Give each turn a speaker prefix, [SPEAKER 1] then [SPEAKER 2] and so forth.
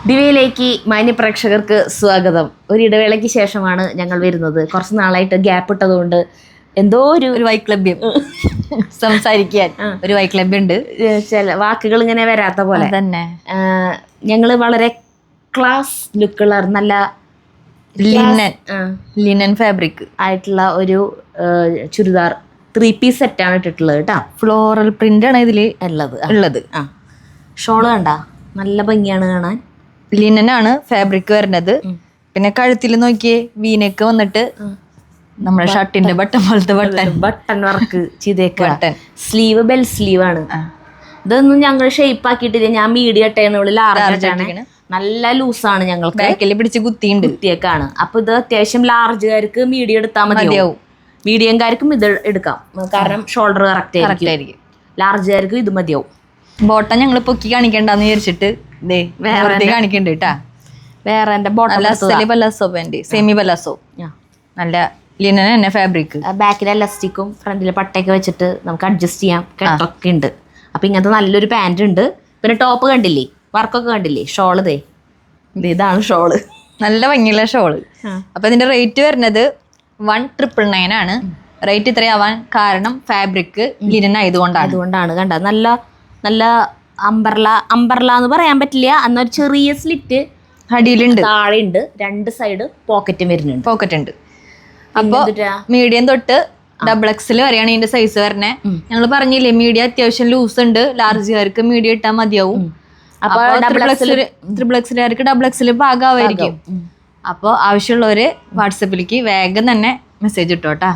[SPEAKER 1] ദിവയിലേക്ക് മാന്യപ്രേക്ഷകർക്ക് സ്വാഗതം. ഒരു ഇടവേളയ്ക്ക് ശേഷമാണ് ഞങ്ങൾ വരുന്നത്. കുറച്ച് നാളായിട്ട് ഗ്യാപ്പ് ഇട്ടതുകൊണ്ട് എന്തോ ഒരു
[SPEAKER 2] വൈക്ലഭ്യം സംസാരിക്കാൻ ഒരു വൈക്ലഭ്യം ഉണ്ട്.
[SPEAKER 1] ചില വാക്കുകൾ ഇങ്ങനെ വരാത്ത പോലെ
[SPEAKER 2] തന്നെ.
[SPEAKER 1] ഞങ്ങൾ വളരെ ക്ലാസ് ലുക്കുള്ള നല്ല
[SPEAKER 2] ലിനൻ ഫാബ്രിക്
[SPEAKER 1] ആയിട്ടുള്ള ഒരു ചുരിദാർ 3 പീസ് സെറ്റാണ് ഇട്ടിട്ടുള്ളത് കേട്ടോ.
[SPEAKER 2] ഫ്ലോറൽ പ്രിന്റ് ആണ് ഇതിൽ ഉള്ളത്.
[SPEAKER 1] ഷോള് കണ്ട നല്ല ഭംഗിയാണ് കാണാൻ.
[SPEAKER 2] ലിനനാണ് ഫാബ്രിക് വരുന്നത്. പിന്നെ കഴുത്തിൽ നോക്കിയേ വീനക്ക് വന്നിട്ട് നമ്മുടെ ഷർട്ടിന്റെ ബട്ടൺ പോലത്തെ
[SPEAKER 1] ബട്ടൺ വർക്ക് ചെയ്തേക്ക. സ്ലീവ് ബെൽ സ്ലീവ് ആണ്. ഇതൊന്നും ഞങ്ങൾ ഷേപ്പ് ആക്കിയിട്ടില്ല. ഞാൻ മീഡിയം ഇട്ടേണ്, ലാർജ് നല്ല ലൂസാണ്. ഞങ്ങൾക്ക്
[SPEAKER 2] ബാക്കിൽ പിടിച്ച്
[SPEAKER 1] കുത്തിയേക്കാണ്. അപ്പൊ ഇത് അത്യാവശ്യം ലാർജുകാർക്ക് മീഡിയം എടുത്താൽ മതിയാവും. മീഡിയംകാർക്കും ഇത് എടുക്കാം, കാരണം ഷോൾഡർ കറക്റ്റ് ആയിരിക്കും. ലാർജുകാർക്കും ഇത് മതിയാവും.
[SPEAKER 2] ബോട്ടം ഞങ്ങൾ പൊക്കി കാണിക്കണ്ടെന്ന് വിചാരിച്ചിട്ട് വേറെ കാണിക്കണ്ട് കേട്ടാ.
[SPEAKER 1] വേറെ എന്റെ
[SPEAKER 2] ബലാസോ പാന്റ്, സെമി ബലാസോ, നല്ല ലിനൻ തന്നെ ഫാബ്രിക്.
[SPEAKER 1] ബാക്കിലെ എലാസ്റ്റിക്കും ഫ്രണ്ടിലെ പട്ടയൊക്കെ വെച്ചിട്ട് നമുക്ക് അഡ്ജസ്റ്റ് ചെയ്യാം. കെട്ടൊക്കെ ഉണ്ട്. അപ്പൊ ഇങ്ങനത്തെ നല്ലൊരു പാന്റ് ഉണ്ട്. പിന്നെ ടോപ്പ് കണ്ടില്ലേ, വർക്കൊക്കെ കണ്ടില്ലേ. ഷോള് ഇതാണ് ഷോള്,
[SPEAKER 2] നല്ല ഭംഗിയുള്ള ഷോള്. അപ്പൊ ഇതിന്റെ റേറ്റ് വരുന്നത് 1,999 ആണ്. റേറ്റ് ഇത്രയാവാൻ കാരണം ഫാബ്രിക് ലിനൻ ആയതുകൊണ്ടാണ്. കണ്ട നല്ല നല്ല അംബർല എന്ന് പറയാൻ പറ്റില്ല. എന്നൊരു ചെറിയ സ്ലിറ്റ് അടിയിലുണ്ട്,
[SPEAKER 1] താഴെ ഉണ്ട്. 2 സൈഡ് പോക്കറ്റ് ഉണ്ട്.
[SPEAKER 2] അപ്പൊ മീഡിയം തൊട്ട് XXL വരെയാണ് ഇതിന്റെ സൈസ് വരണേ. ഞങ്ങൾ പറഞ്ഞില്ലേ മീഡിയം അത്യാവശ്യം ലൂസ് ഉണ്ട്. ലാർജുകാർക്ക് മീഡിയം ഇട്ടാൽ മതിയാവും. അപ്പൊ XXLകാർക്ക് XXL ഭാഗമായിരിക്കും. അപ്പോൾ ആവശ്യമുള്ളവര് വാട്സപ്പിലേക്ക് വേഗം തന്നെ മെസ്സേജ് ഇട്ടോട്ടാ.